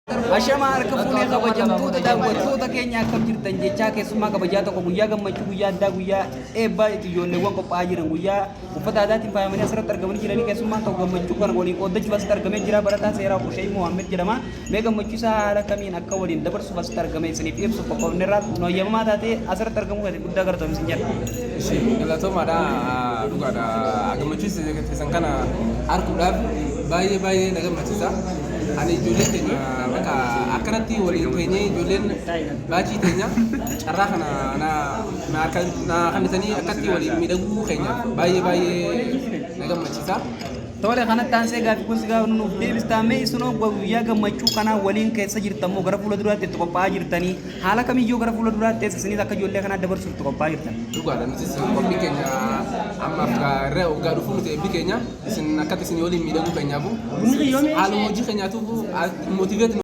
Ashama arkafune kabajamtu da dagwatu ta Kenya kam jirtan jecha ke suma kabajata ko guya gammachu guya da guya e ba ti yonne wanko pajiran guya ufata dati fa mani asra targamani jirani ke suma to gammachu kan goni ko dach bas targame jira barata sera ko shay Muhammad jirama me gammachu sa ala kamin akawalin dabar su bas targame sini pip su ko nera no yama date asra targamu ga gudda gartam sinjar shi gala to mada duka da gammachu sai ke sankana arku da baye daga matisa ani julen tenya maka akanati wali tenya julen baji tenya carra na kan tani akati wali midagu kenya baye daga matisa tole kana tanse ga ku siga nu debis ta me suno go yaga machu kana walin ke sajir tammo gara fulo durate to pajir tani hala kami yo gara fulo durate sini ka jolle kana dabar sur to pajir tani duga da nisi ko bikenya amma ga re o ga du fu te bikenya sin nakati sin wali midagu kenya bu alo moji kenya tu motivate